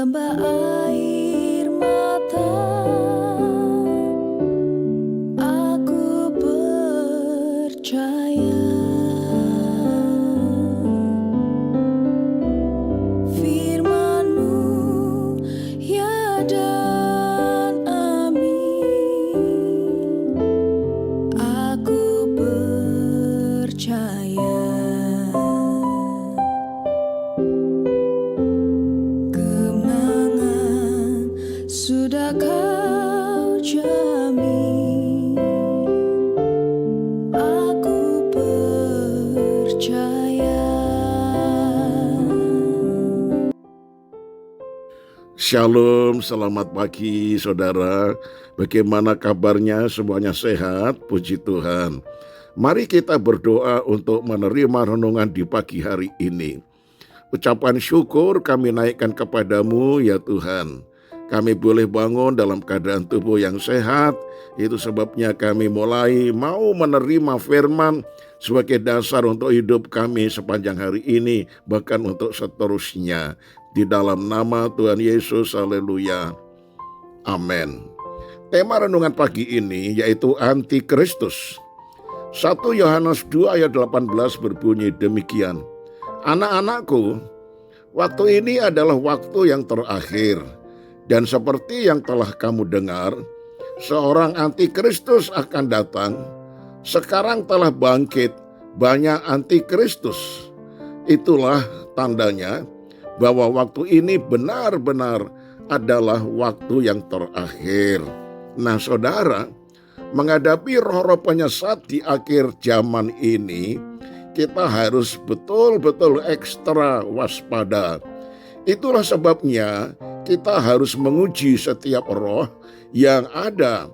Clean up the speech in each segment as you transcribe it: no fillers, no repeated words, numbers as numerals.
Hamba air mata, aku percaya firman-Mu, ya dan amin. Aku percaya kemenangan sudah Kau jamin. Aku percaya. Shalom, selamat pagi saudara. Bagaimana kabarnya? Semuanya sehat? Puji Tuhan. Mari kita berdoa untuk menerima renungan di pagi hari ini. Ucapan syukur kami naikkan kepadamu ya Tuhan. Kami boleh bangun dalam keadaan tubuh yang sehat. Itu sebabnya kami mulai mau menerima firman sebagai dasar untuk hidup kami sepanjang hari ini, bahkan untuk seterusnya. Di dalam nama Tuhan Yesus, haleluya. Amin. Tema renungan pagi ini yaitu Antikristus. 1 Yohanes 2 ayat 18 berbunyi demikian. Anak-anakku, waktu ini adalah waktu yang terakhir. Dan seperti yang telah kamu dengar, seorang antikristus akan datang. Sekarang telah bangkit banyak antikristus. Itulah tandanya bahwa waktu ini benar-benar adalah waktu yang terakhir. Nah saudara, menghadapi roh-roh penyesat di akhir zaman ini, kita harus betul-betul ekstra waspada. Itulah sebabnya kita harus menguji setiap roh yang ada.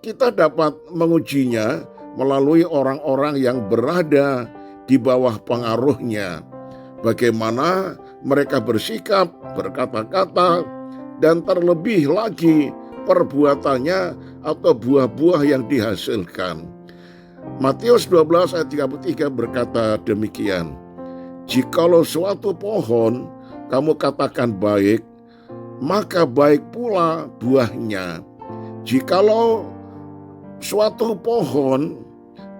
Kita dapat mengujinya melalui orang-orang yang berada di bawah pengaruhnya. Bagaimana mereka bersikap, berkata-kata, dan terlebih lagi perbuatannya atau buah-buah yang dihasilkan. Matius 12 ayat 33 berkata demikian. Jikalau suatu pohon kamu katakan baik, maka baik pula buahnya. Jikalau suatu pohon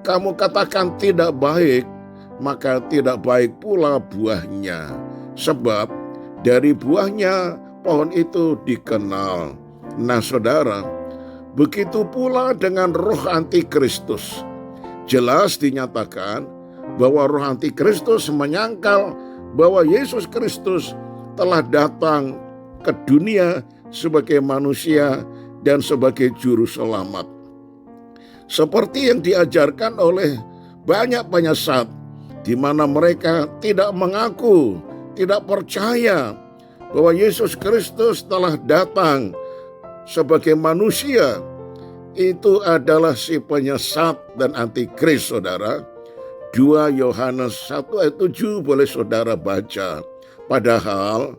kamu katakan tidak baik, maka tidak baik pula buahnya. Sebab dari buahnya pohon itu dikenal. Nah saudara, begitu pula dengan roh antikristus. Jelas dinyatakan bahwa roh antikristus menyangkal bahwa Yesus Kristus telah datang ke dunia sebagai manusia dan sebagai juru selamat. Seperti yang diajarkan oleh banyak penyesat, di mana mereka tidak mengaku, tidak percaya bahwa Yesus Kristus telah datang sebagai manusia. Itu adalah si penyesat dan antikris, saudara. 2 Yohanes 1 ayat 7 boleh saudara baca. Padahal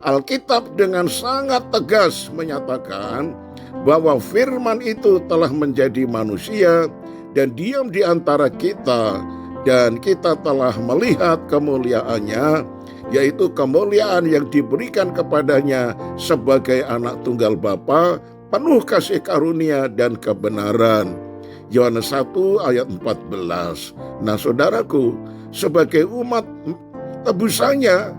Alkitab dengan sangat tegas menyatakan bahwa firman itu telah menjadi manusia dan diam di antara kita, dan kita telah melihat kemuliaannya, yaitu kemuliaan yang diberikan kepadanya sebagai anak tunggal Bapa, penuh kasih karunia dan kebenaran. Yohanes 1 ayat 14. Nah saudaraku, sebagai umat tebusannya,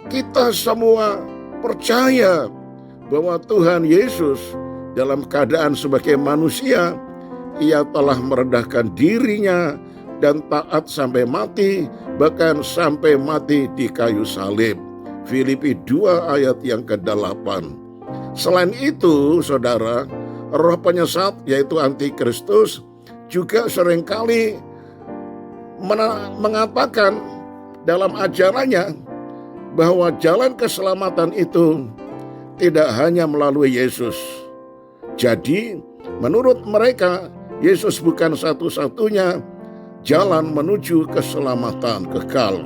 kita semua percaya bahwa Tuhan Yesus dalam keadaan sebagai manusia, Ia telah merendahkan dirinya dan taat sampai mati, bahkan sampai mati di kayu salib. Filipi 2 ayat yang ke-8. Selain itu, saudara, roh penyesat yaitu antikristus juga seringkali mengatakan dalam ajarannya bahwa jalan keselamatan itu tidak hanya melalui Yesus. Jadi, menurut mereka, Yesus bukan satu-satunya jalan menuju keselamatan kekal.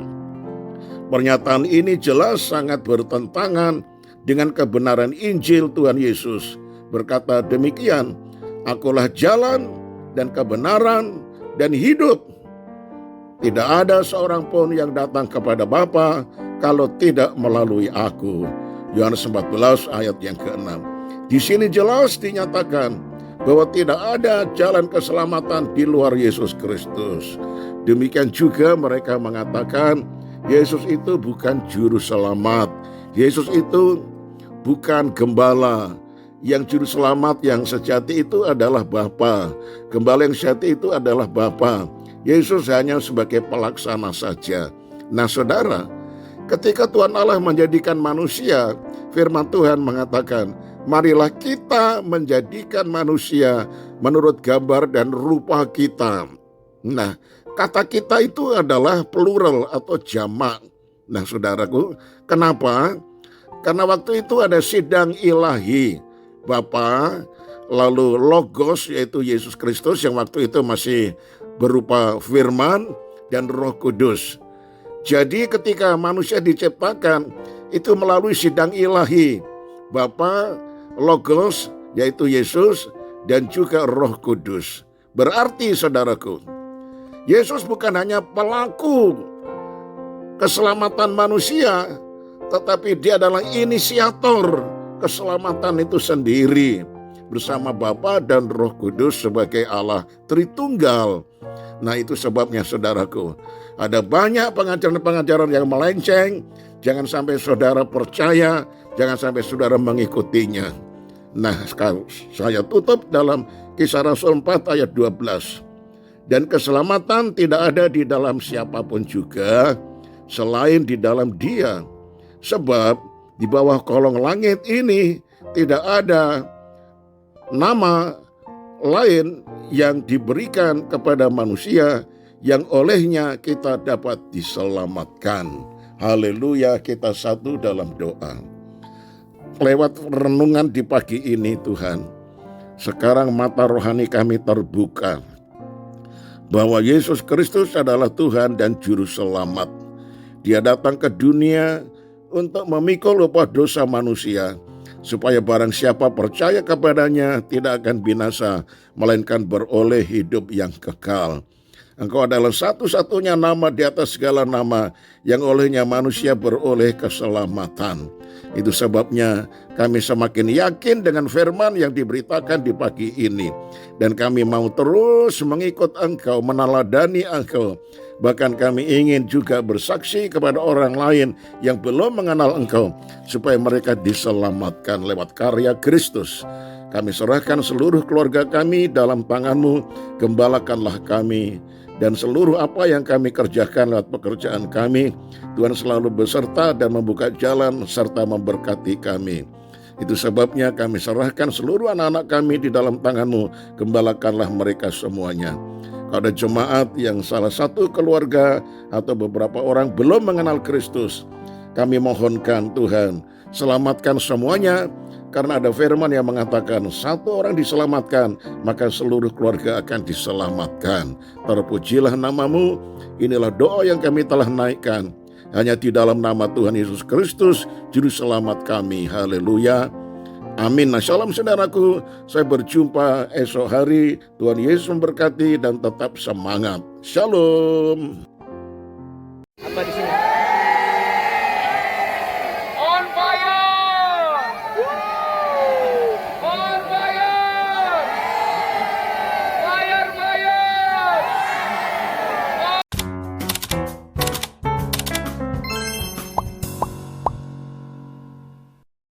Pernyataan ini jelas sangat bertentangan dengan kebenaran Injil Tuhan Yesus. Berkata demikian, Akulah jalan dan kebenaran dan hidup. Tidak ada seorang pun yang datang kepada Bapa kalau tidak melalui aku. Yohanes 14 ayat yang ke-6. Di sini jelas dinyatakan bahwa tidak ada jalan keselamatan di luar Yesus Kristus. Demikian juga mereka mengatakan Yesus itu bukan juru selamat. Yesus itu bukan gembala. Yang juru selamat yang sejati itu adalah Bapa. Gembala yang sejati itu adalah Bapa. Yesus hanya sebagai pelaksana saja. Nah saudara, ketika Tuhan Allah menjadikan manusia, firman Tuhan mengatakan, marilah kita menjadikan manusia menurut gambar dan rupa kita. Nah, kata kita itu adalah plural atau jamak. Nah saudaraku, kenapa? Karena waktu itu ada sidang ilahi. Bapa, lalu Logos yaitu Yesus Kristus yang waktu itu masih berupa firman dan Roh Kudus. Jadi ketika manusia diciptakan itu melalui sidang ilahi. Bapa, Logos yaitu Yesus dan juga Roh Kudus. Berarti saudaraku, Yesus bukan hanya pelaku keselamatan manusia, tetapi dia adalah inisiator keselamatan itu sendiri bersama Bapa dan Roh Kudus sebagai Allah Tritunggal. Nah itu sebabnya saudaraku, ada banyak pengajaran-pengajaran yang melenceng. Jangan sampai saudara percaya, jangan sampai saudara mengikutinya. Nah sekarang saya tutup dalam Kisah Rasul 4 ayat 12. Dan keselamatan tidak ada di dalam siapapun juga selain di dalam Dia. Sebab di bawah kolong langit ini tidak ada nama lain yang diberikan kepada manusia yang olehnya kita dapat diselamatkan. Haleluya, kita satu dalam doa. Lewat renungan di pagi ini Tuhan, sekarang mata rohani kami terbuka bahwa Yesus Kristus adalah Tuhan dan Juru Selamat. Dia datang ke dunia untuk memikul upah dosa manusia, supaya barang siapa percaya kepadanya tidak akan binasa, melainkan beroleh hidup yang kekal. Engkau adalah satu-satunya nama di atas segala nama yang olehnya manusia beroleh keselamatan. Itu sebabnya kami semakin yakin dengan firman yang diberitakan di pagi ini. Dan kami mau terus mengikut Engkau, meneladani Engkau. Bahkan kami ingin juga bersaksi kepada orang lain yang belum mengenal Engkau, supaya mereka diselamatkan lewat karya Kristus. Kami serahkan seluruh keluarga kami dalam tangan-Mu, gembalakanlah kami. Dan seluruh apa yang kami kerjakan lewat pekerjaan kami, Tuhan selalu beserta dan membuka jalan serta memberkati kami. Itu sebabnya kami serahkan seluruh anak-anak kami di dalam tangan-Mu, gembalakanlah mereka semuanya. Kalau ada jemaat yang salah satu keluarga atau beberapa orang belum mengenal Kristus, kami mohonkan Tuhan, selamatkan semuanya. Karena ada firman yang mengatakan satu orang diselamatkan, maka seluruh keluarga akan diselamatkan. Terpujilah nama-Mu. Inilah doa yang kami telah naikkan. Hanya di dalam nama Tuhan Yesus Kristus, Juru Selamat kami. Haleluya. Amin. Nah, shalom saudaraku. Saya berjumpa esok hari. Tuhan Yesus memberkati dan tetap semangat. Shalom. Apa di sini?